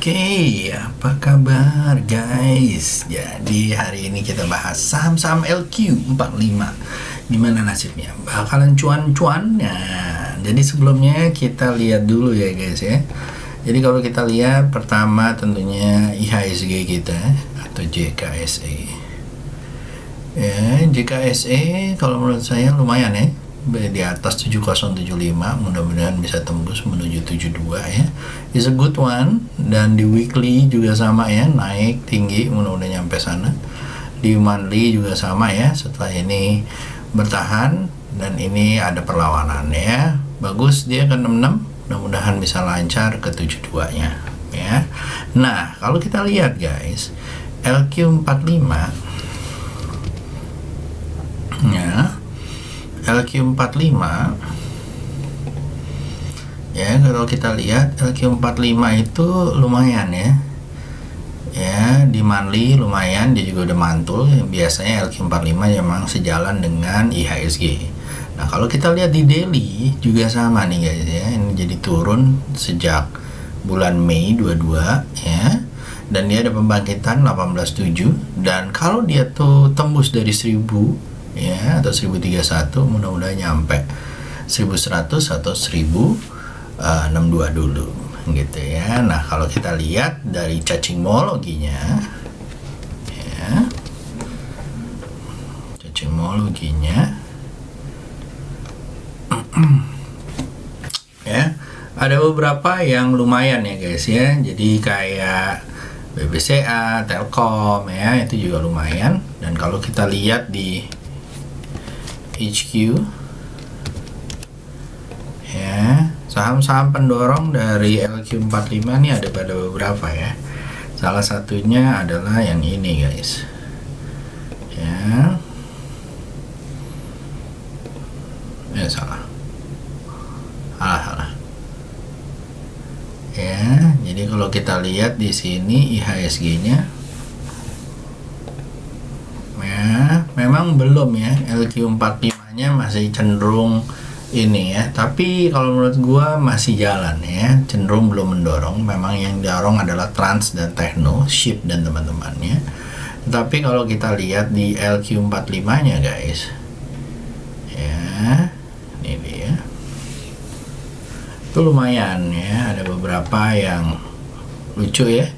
Oke, apa kabar guys? Jadi hari ini kita bahas saham-saham LQ45. Gimana nasibnya? Bakalan cuan-cuan? Nah, jadi sebelumnya kita lihat dulu ya guys ya. Jadi kalau kita lihat pertama tentunya IHSG kita atau JKSE. Ya, JKSE kalau menurut saya lumayan ya. Di atas 7075, mudah-mudahan bisa tembus menuju 72 ya. Is a good one. Dan di weekly juga sama ya, naik tinggi, mudah-mudahan nyampe sana. Di monthly juga sama ya, setelah ini bertahan dan ini ada perlawanan ya. Bagus dia ke 66, mudah-mudahan bisa lancar ke 72 nya ya. Nah, kalau kita lihat guys, LQ45 ya, LQ45 ya, kalau kita lihat LQ45 itu lumayan ya. Ya, di monthly lumayan, dia juga udah mantul. Biasanya LQ45 memang sejalan dengan IHSG. Nah, kalau kita lihat di daily juga sama nih guys ya. Ini jadi turun sejak bulan Mei 22 ya. Dan dia ada pembangkitan 18.7, dan kalau dia tuh tembus dari 1000 ya atau 1031, mudah-mudahan nyampe 1100 atau 1062 dulu gitu ya. Nah, kalau kita lihat dari cacingmologinya ya, cacingmologinya ya, ada beberapa yang lumayan ya guys ya. Jadi kayak BBCA, Telkom ya, itu juga lumayan. Dan kalau kita lihat di HQ ya, saham-saham pendorong dari LQ45 ini ada pada beberapa ya. Salah satunya adalah yang ini guys ya. Salah ya. Jadi kalau kita lihat di sini IHSG-nya ya, memang belum ya, LQ45-nya masih cenderung ini ya, tapi kalau menurut gua masih jalan ya, cenderung belum mendorong. Memang yang dorong adalah Trans dan Tekno, Ship dan teman-temannya. Tapi kalau kita lihat di LQ45-nya guys ya, ini dia, itu lumayan ya, ada beberapa yang lucu ya.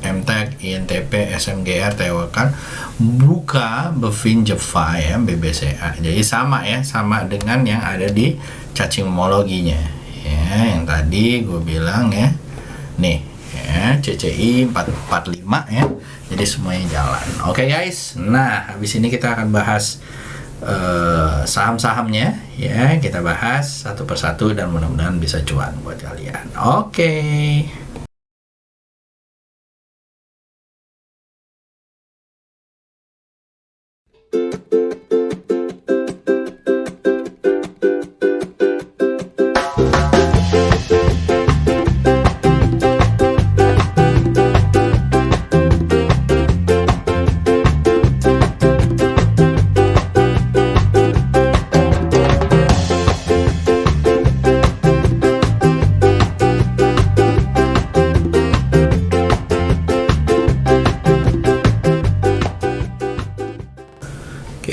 MTEK, INTP, SMGR, Tewakan, Buka, Bevin, Jeva ya, BBCA. Jadi sama ya, sama dengan yang ada di cacingmologinya ya, yang tadi gue bilang ya. Nih ya, CCI 445 ya. Jadi semuanya jalan. Oke guys. Nah, habis ini kita akan bahas saham-sahamnya ya. Kita bahas satu persatu dan mudah-mudahan bisa cuan buat kalian. Oke.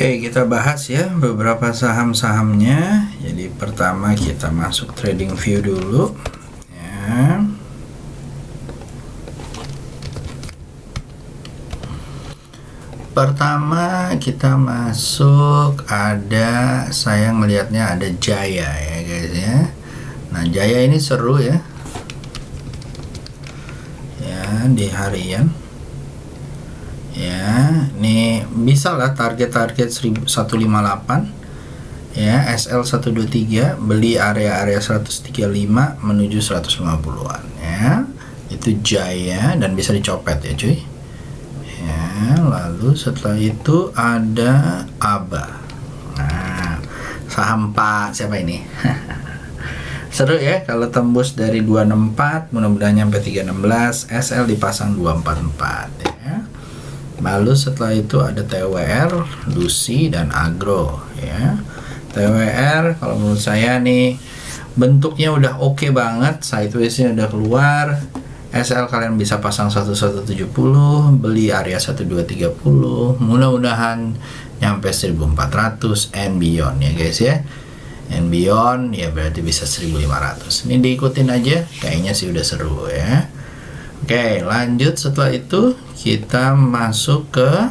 Oke, kita bahas ya beberapa saham-sahamnya. Jadi pertama kita masuk trading view dulu ya. Pertama kita masuk, ada, saya melihatnya ada Jaya ya guys ya. Nah, Jaya ini seru ya. Ya, di harian. Ya, ini bisa lah target-target 158 ya, SL 123, beli area-area 135 menuju 150-an ya. itu Jaya dan bisa dicopet ya cuy ya. Lalu setelah itu ada ABA. Nah, saham Pak siapa ini? Seru ya kalau tembus dari 264 mudah-mudahan nyampe 316. SL dipasang 244 ya. Lalu setelah itu ada TWR, Lucy dan Agro ya. TWR kalau menurut saya nih bentuknya udah oke banget, sideways-nya udah keluar. SL kalian bisa pasang 1170, beli area 1230, mudah-mudahan nyampe 1400 and beyond ya guys ya. And beyond ya berarti bisa 1500. Ini diikutin aja, kayaknya sih udah seru ya. Oke, lanjut setelah itu kita masuk ke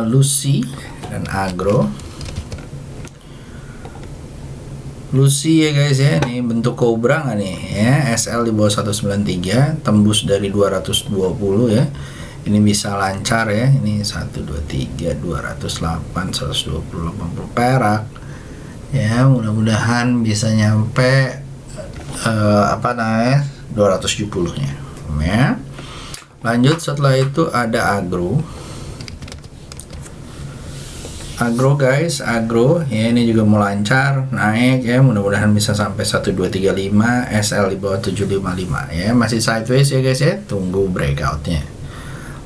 Lucy dan Agro. Lucy ya guys ya, ini bentuk Cobra nggak nih ya. SL di bawah 193, tembus dari 220 ya. Ini bisa lancar ya. Ini 1 2 3 208 120 80 perak ya. Mudah-mudahan bisa nyampe 270 nya ya. Lanjut setelah itu ada Agro. Agro guys, Agro ya, ini juga mau lancar naik ya, mudah-mudahan bisa sampai 1235, SL di bawah 755 ya, masih sideways ya guys ya, tunggu breakoutnya.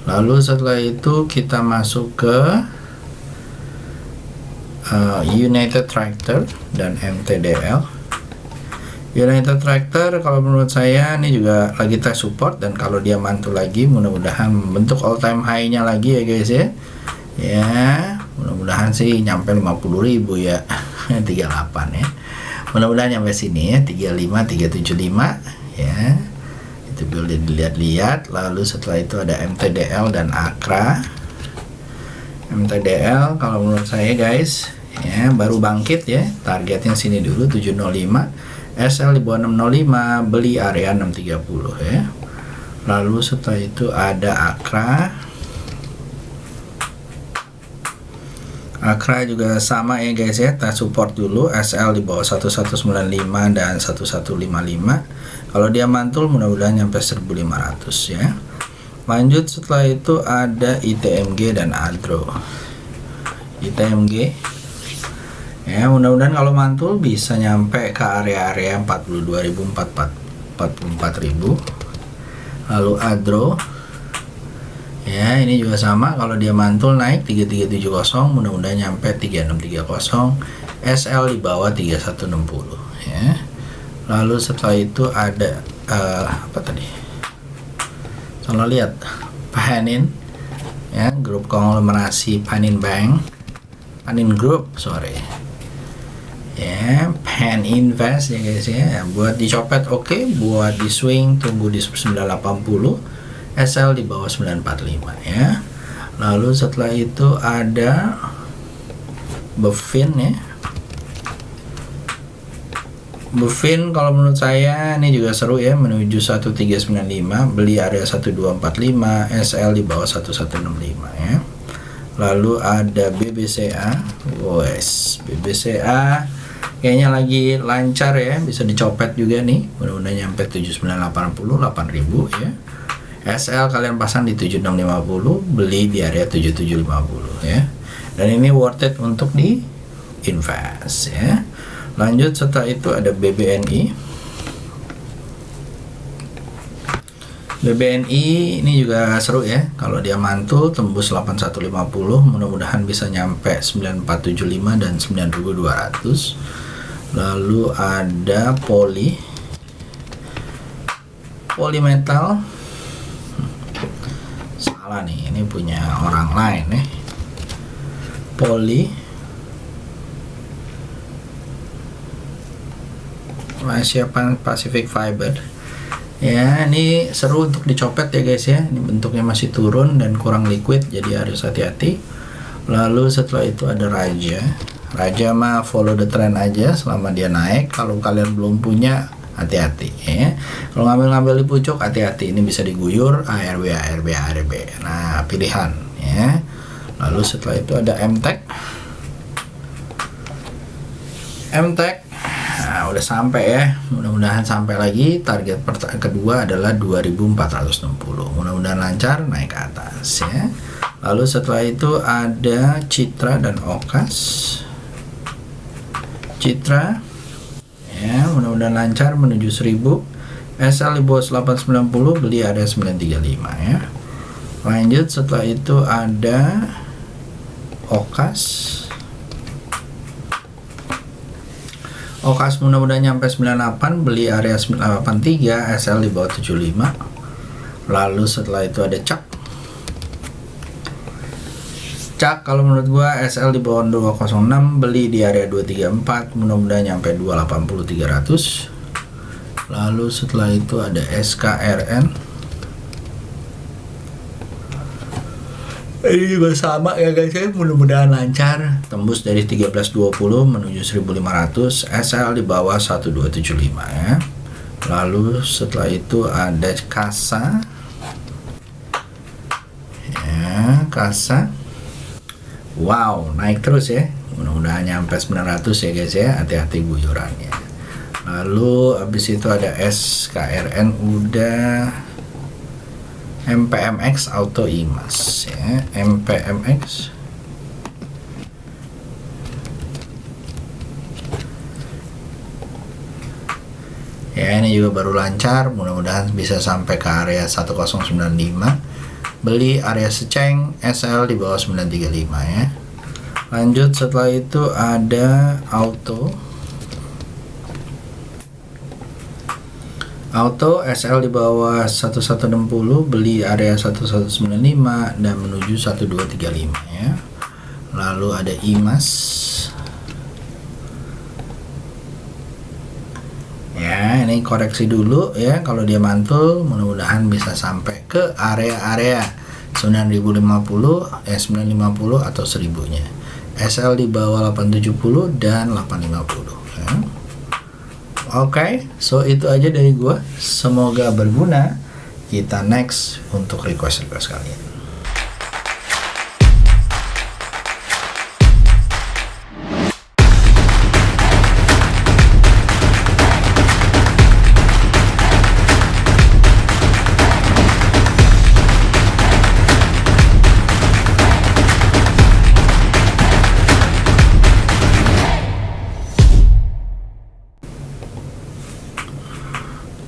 Lalu setelah itu kita masuk ke United Tractor dan MTDL. United Tractor kalau menurut saya ini juga lagi test support, dan kalau dia mantul lagi mudah-mudahan membentuk all time high nya lagi ya guys ya. Ya, mudah-mudahan sih nyampe 50.000 ya. 38 ya. Mudah-mudahan nyampe sini ya, 35 375 ya. Itu boleh dilihat-lihat. Lalu setelah itu ada MTDL dan Akra. MTDL kalau menurut saya guys ya baru bangkit ya. Targetnya sini dulu 705. SL di bawah 605, beli area 630 ya. Lalu setelah itu ada Akra. Akra juga sama ya guys ya, kita support dulu, SL di bawah 1195 dan 1155. Kalau dia mantul mudah-mudahan nyampe 1500 ya. Lanjut setelah itu ada ITMG dan Agro. ITMG ya, mudah-mudahan kalau mantul bisa nyampe ke area-area 42.000 44.000. Lalu Agro ya, ini juga sama, kalau dia mantul naik 3370, mudah-mudahan nyampe 3630, SL di bawah 3160 ya. Lalu setelah itu ada apa tadi? Kalau lihat Panin ya, grup konglomerasi Panin Bank, Panin Group, sorry. Ya, Pan Invest ya guys ya. Buat dicopet oke, buat di swing tunggu di 980. SL di bawah 945 ya. Lalu setelah itu ada Buffin ya. Buffin kalau menurut saya ini juga seru ya, menuju 1395, beli area 1245, SL di bawah 1165 ya. Lalu ada BBCA. Wes, BBCA kayaknya lagi lancar ya, bisa dicopet juga nih. Mudah-mudahan nyampe 7980 8000 ya. SL kalian pasang di 7650, beli di area 7750 ya. Dan ini worth it untuk di invest ya. Lanjut setelah itu ada BBNI. BBNI ini juga seru ya, kalau dia mantul tembus 8150, mudah-mudahan bisa nyampe 9475 dan 9200. Lalu ada Polymetal. Salah nih, ini punya orang lain nih. Asia Pacific Fiber ya, ini seru untuk dicopet ya guys ya. Ini bentuknya masih turun dan kurang liquid, jadi harus hati-hati. Lalu setelah itu ada Raja mah follow the trend aja selama dia naik. Kalau kalian belum punya, hati-hati ya. Kalau ngambil di pucuk, hati-hati, ini bisa diguyur ARB. Nah, pilihan ya. Lalu setelah itu ada MTech. MTEK udah sampai ya, mudah-mudahan sampai lagi. Target kedua adalah 2460, mudah-mudahan lancar naik ke atas ya. Lalu setelah itu ada Citra dan Okas. Citra ya, mudah-mudahan lancar menuju 1000. SL di bawah 890, beli area 935 ya. Lanjut setelah itu ada Okas. Okas mudah-mudahan nyampe 98, beli area 983, SL di bawah 75. Lalu setelah itu ada Cak, kalau menurut gua SL di bawah 206, beli di area 234, mudah-mudahan nyampe 280 300. Lalu setelah itu ada SKRN. Ini juga sama ya guys ya, mudah-mudahan lancar tembus dari 1320 menuju 1500, SL di bawah 1275 ya. Lalu setelah itu ada Kasa ya, Kasa. Wow, naik terus ya, mudah-mudahan nyampe 900 ya guys ya, hati-hati guyurannya. Lalu habis itu ada SKRN udah. MPMX Auto Imas ya, MPMX ya, ini juga baru lancar, mudah-mudahan bisa sampai ke area 1095, beli area seceng, SL di bawah 935 ya. Lanjut setelah itu ada Auto SL di bawah 1160, beli area 1195 dan menuju 1235 ya. Lalu ada Imas ya, ini koreksi dulu ya, kalau dia mantul mudah-mudahan bisa sampai ke area-area 9050, 950 atau 1000-nya. SL di bawah 870 dan 850 ya. Oke, so itu aja dari gua. Semoga berguna. Kita next untuk request kalian.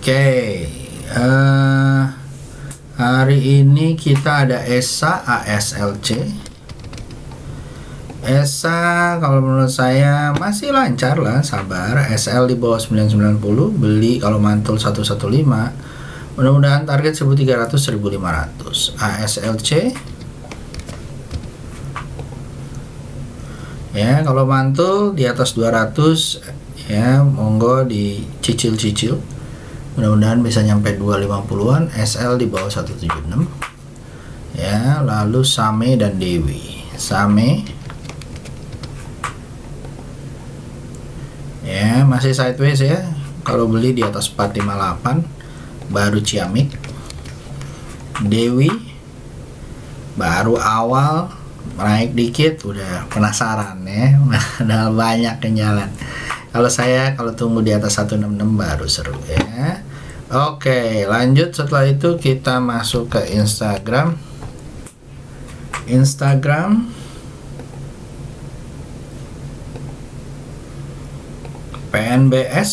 Oke, hari ini kita ada ESA ASLC. ESA kalau menurut saya masih lancar lah, sabar. SL di bawah 990, beli kalau mantul 115. Mudah-mudahan target 1300 1500. ASLC ya, kalau mantul di atas 200 ya, monggo dicicil-cicil. Mudah-mudahan bisa nyampe 250-an, SL di bawah 176 ya. Lalu Same dan Dewi. Same ya, masih sideways ya, kalau beli di atas 458, baru Ciamik. Dewi baru awal naik dikit udah penasaran ya. Udah banyak yang jalan. Kalau saya kalau tunggu di atas 166 baru seru ya. Oke, lanjut setelah itu kita masuk ke Instagram. PNBS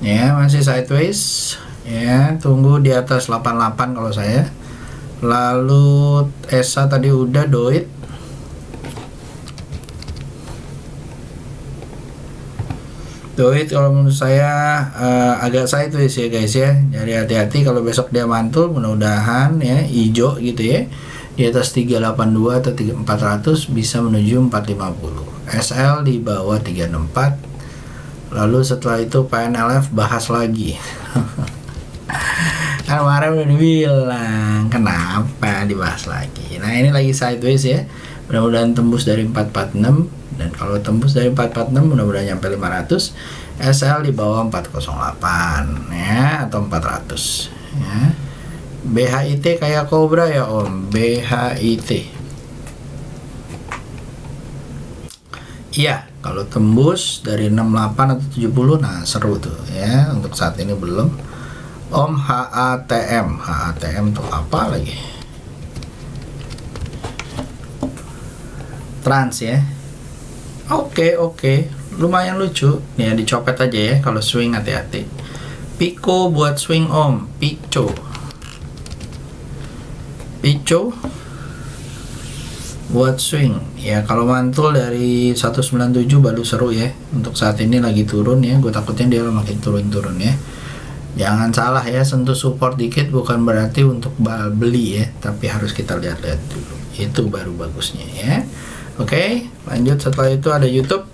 ya, masih sideways ya, tunggu di atas 88 kalau saya. Lalu ESA tadi udah, Doit kalau menurut saya agak sideways ya guys ya, jadi hati-hati kalau besok dia mantul, mudah-mudahan ya hijau gitu ya, di atas 382 atau 3400 bisa menuju 450, SL di bawah 364. Lalu setelah itu PNLF bahas lagi. Kan kemarin udah dibilang, kenapa dibahas lagi. Nah ini lagi sideways ya, mudah-mudahan tembus dari 446, dan kalau tembus dari 446 mudah-mudahan nyampe 500, SL di bawah 408 ya, atau 400 ya. BHIT kayak Cobra ya Om, BHIT. Iya, kalau tembus dari 68 atau 70, nah seru tuh ya. Untuk saat ini belum. Om, HATM tuh apa lagi? Trans ya. Oke, lumayan lucu. Nih dicopet aja ya, kalau swing hati-hati. Pico buat swing Om, Pico buat swing ya. Kalau mantul dari 197 baru seru ya. Untuk saat ini lagi turun ya, gue takutnya dia makin turun ya. Jangan salah ya, sentuh support dikit bukan berarti untuk beli ya, tapi harus kita lihat-lihat dulu, itu baru bagusnya ya. Oke, lanjut. Setelah itu ada YouTube.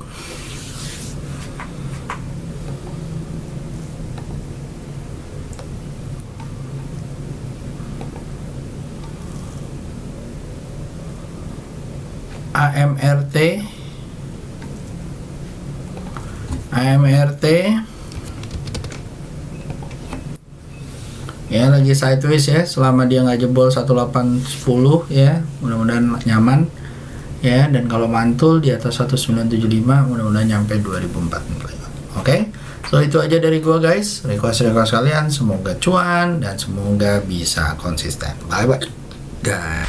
AMRT ya, lagi sideways ya, selama dia nggak jebol 1810 ya, mudah-mudahan nyaman ya. Dan kalau mantul di atas 1975, mudah-mudahan nyampe 2045. Oke, so itu aja dari gua guys. Request kalian semoga cuan dan semoga bisa konsisten. Bye bye guys.